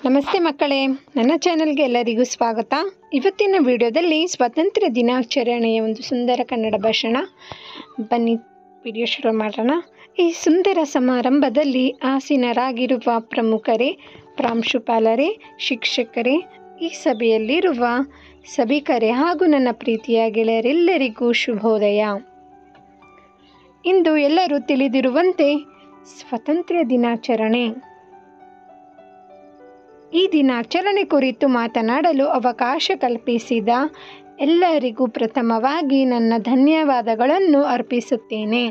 ನಮಸ್ತೆ ಮಕ್ಕಳೇ, ನನ್ನ ಚಾನೆಲ್ಗೆ ಎಲ್ಲರಿಗೂ ಸ್ವಾಗತ. ಇವತ್ತಿನ ವಿಡಿಯೋದಲ್ಲಿ ಸ್ವಾತಂತ್ರ್ಯ ದಿನಾಚರಣೆಯ ಒಂದು ಸುಂದರ ಕನ್ನಡ ಭಾಷಣ. ಬನ್ನಿ ವಿಡಿಯೋ ಶುರು ಮಾಡೋಣ. ಈ ಸುಂದರ ಸಮಾರಂಭದಲ್ಲಿ ಆಸೀನರಾಗಿರುವ ಪ್ರಮುಖರೇ, ಪ್ರಾಂಶುಪಾಲರೇ, ಶಿಕ್ಷಕರೇ, ಈ ಸಭೆಯಲ್ಲಿರುವ ಸಭಿಕರೇ ಹಾಗೂ ನನ್ನ ಪ್ರೀತಿಯ ಗೆಳೆಯರೆಲ್ಲರಿಗೂ ಶುಭೋದಯ. ಇಂದು ಎಲ್ಲರೂ ತಿಳಿದಿರುವಂತೆ ಸ್ವಾತಂತ್ರ್ಯ ದಿನಾಚರಣೆ. ಈ ದಿನಾಚರಣೆ ಕುರಿತು ಮಾತನಾಡಲು ಅವಕಾಶ ಕಲ್ಪಿಸಿದ ಎಲ್ಲರಿಗೂ ಪ್ರಥಮವಾಗಿ ನನ್ನ ಧನ್ಯವಾದಗಳನ್ನು ಅರ್ಪಿಸುತ್ತೇನೆ.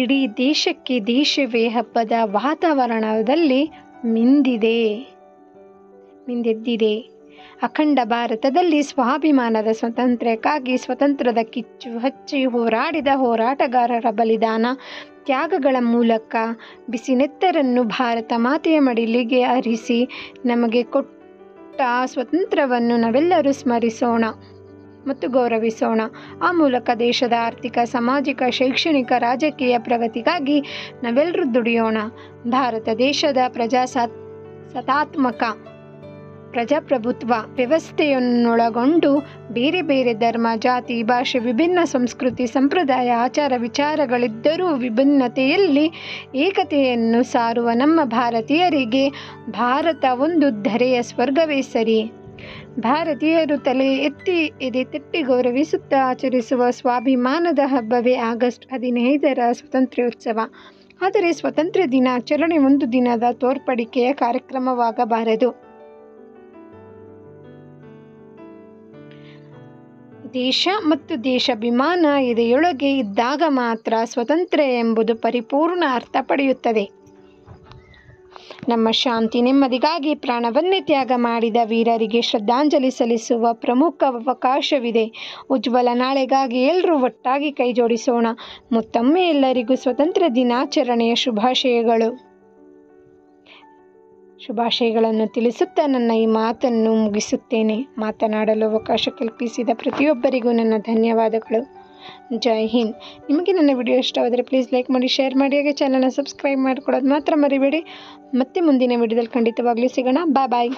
ಇಡೀ ದೇಶಕ್ಕೆ ದೇಶವೇ ಹಬ್ಬದ ವಾತಾವರಣದಲ್ಲಿ ಮಿಂದೆದ್ದಿದೆ. ಅಖಂಡ ಭಾರತದಲ್ಲಿ ಸ್ವಾಭಿಮಾನದ ಸ್ವಾತಂತ್ರ್ಯಕ್ಕಾಗಿ ಸ್ವತಂತ್ರದ ಕಿಚ್ಚು ಹಚ್ಚಿ ಹೋರಾಡಿದ ಹೋರಾಟಗಾರರ ಬಲಿದಾನ, ತ್ಯಾಗಗಳ ಮೂಲಕ ಬಿಸಿನೆತ್ತರನ್ನು ಭಾರತ ಮಾತೆಯ ಮಡಿಲಿಗೆ ಹರಿಸಿ ನಮಗೆ ಕೊಟ್ಟ ಸ್ವಾತಂತ್ರ್ಯವನ್ನು ನಾವೆಲ್ಲರೂ ಸ್ಮರಿಸೋಣ ಮತ್ತು ಗೌರವಿಸೋಣ. ಆ ಮೂಲಕ ದೇಶದ ಆರ್ಥಿಕ, ಸಾಮಾಜಿಕ, ಶೈಕ್ಷಣಿಕ, ರಾಜಕೀಯ ಪ್ರಗತಿಗಾಗಿ ನಾವೆಲ್ಲರೂ ದುಡಿಯೋಣ. ಭಾರತ ದೇಶದ ಸತ್ತಾತ್ಮಕ ಪ್ರಜಾಪ್ರಭುತ್ವ ವ್ಯವಸ್ಥೆಯನ್ನೊಳಗೊಂಡು ಬೇರೆ ಬೇರೆ ಧರ್ಮ, ಜಾತಿ, ಭಾಷೆ, ವಿಭಿನ್ನ ಸಂಸ್ಕೃತಿ, ಸಂಪ್ರದಾಯ, ಆಚಾರ ವಿಚಾರಗಳಿದ್ದರೂ ವಿಭಿನ್ನತೆಯಲ್ಲಿ ಏಕತೆಯನ್ನು ಸಾರುವ ನಮ್ಮ ಭಾರತೀಯರಿಗೆ ಭಾರತ ಒಂದು ಧರೆಯ ಸ್ವರ್ಗವೇ ಸರಿ. ಭಾರತೀಯರು ತಲೆ ಎತ್ತಿ ಎದೆ ತಟ್ಟಿ ಗೌರವಿಸುತ್ತಾ ಆಚರಿಸುವ ಸ್ವಾಭಿಮಾನದ ಹಬ್ಬವೇ ಆಗಸ್ಟ್ 15ರ ಸ್ವಾತಂತ್ರ್ಯೋತ್ಸವ. ಆದರೆ ಸ್ವಾತಂತ್ರ್ಯ ದಿನಾಚರಣೆ ಒಂದು ದಿನದ ತೋರ್ಪಡಿಕೆಯ ಕಾರ್ಯಕ್ರಮವಾಗಬಾರದು. ದೇಶ ಮತ್ತು ದೇಶಾಭಿಮಾನ ಎದೆಯೊಳಗೆ ಇದ್ದಾಗ ಮಾತ್ರ ಸ್ವಾತಂತ್ರ್ಯ ಎಂಬುದು ಪರಿಪೂರ್ಣ ಅರ್ಥ ಪಡೆಯುತ್ತದೆ. ನಮ್ಮ ಶಾಂತಿ ನೆಮ್ಮದಿಗಾಗಿ ಪ್ರಾಣವನ್ನೇ ತ್ಯಾಗ ಮಾಡಿದ ವೀರರಿಗೆ ಶ್ರದ್ಧಾಂಜಲಿ ಸಲ್ಲಿಸುವ ಪ್ರಮುಖ ಅವಕಾಶವಿದೆ. ಉಜ್ವಲ ನಾಳೆಗಾಗಿ ಎಲ್ಲರೂ ಒಟ್ಟಾಗಿ ಕೈ ಜೋಡಿಸೋಣ. ಮತ್ತೊಮ್ಮೆ ಎಲ್ಲರಿಗೂ ಸ್ವಾತಂತ್ರ್ಯ ದಿನಾಚರಣೆಯ ಶುಭಾಶಯಗಳನ್ನು ತಿಳಿಸುತ್ತಾ ನನ್ನ ಈ ಮಾತನ್ನು ಮುಗಿಸುತ್ತೇನೆ. ಮಾತನಾಡಲು ಅವಕಾಶ ಕಲ್ಪಿಸಿದ ಪ್ರತಿಯೊಬ್ಬರಿಗೂ ನನ್ನ ಧನ್ಯವಾದಗಳು. ಜೈ ಹಿಂದ್. ನಿಮಗೆ ನನ್ನ ವಿಡಿಯೋ ಇಷ್ಟವಾದರೆ ಪ್ಲೀಸ್ ಲೈಕ್ ಮಾಡಿ, ಶೇರ್ ಮಾಡಿ, ಹಾಗೆ ಚಾನಲ್ನ ಸಬ್ಸ್ಕ್ರೈಬ್ ಮಾಡಿಕೊಡೋದು ಮಾತ್ರ ಮರಿಬೇಡಿ. ಮತ್ತೆ ಮುಂದಿನ ವಿಡಿಯೋದಲ್ಲಿ ಖಂಡಿತವಾಗ್ಲೂ ಸಿಗೋಣ. ಬಾಯ್.